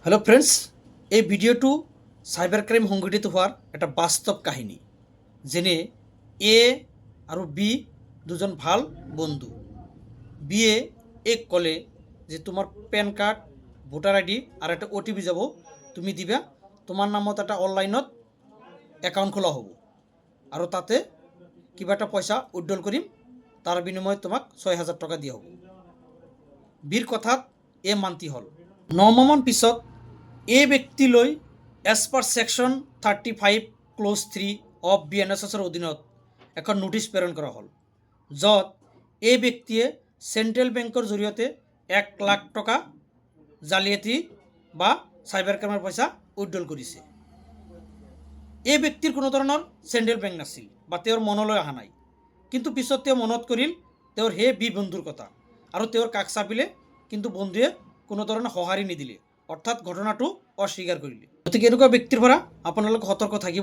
Hello friends, এই ভিডিওটো cyber crime সংঘটিত হওয়াৰ একটা বাস্তব কাহিনী। যেনে এ আৰু বি দুজন ভাল বন্ধু। বিয়ে এক কলে যে তোমার প্যান কার্ড, ভোটার আইডি আর একটা ওটিপি যাব, তুমি দিবা। তোমার নামত একটা অনলাইনত একাউন্ট খোলা হ'ব আৰু তাতে কিবা একটা পয়সা উইথড্ৰল কৰিম। তাৰ বিনিময়ত তোমাক ৬,০০০ টকা দিয়া হ'ব। বিৰ কথাত এ মান্তি হ'ল। ৯মাহমান পিছত এই ব্যক্তিলৈ as per section 35 clause 3 of BNSSৰ অধীনত এখন নোটিছ প্ৰেৰণ কৰা হ'ল, য'ত এই ব্যক্তিয়ে চেণ্ট্ৰেল বেংকৰ জৰিয়তে 1,00,000 টকা জালিয়াতি বা চাইবাৰ ক্ৰাইমৰ পইচা উইথড্ৰল কৰিছে। এই ব্যক্তিৰ কোনো ধৰণৰ চেণ্ট্ৰেল বেংক নাছিল বা তেওঁৰ মনলৈ অহা নাই, কিন্তু পিছত তেওঁ মনত কৰিল তেওঁৰ সেই বি বন্ধুৰ কথা আৰু তেওঁৰ কাষ চাপিলে, কিন্তু বন্ধুৱে কোনো ধৰণৰ সঁহাৰি নিদিলে, অৰ্থাৎ ঘটনাটো অস্বীকাৰ কৰিলে। গতিকে এনেকুৱা ব্যক্তিৰ পৰা আপোনালোক সতৰ্ক থাকিব।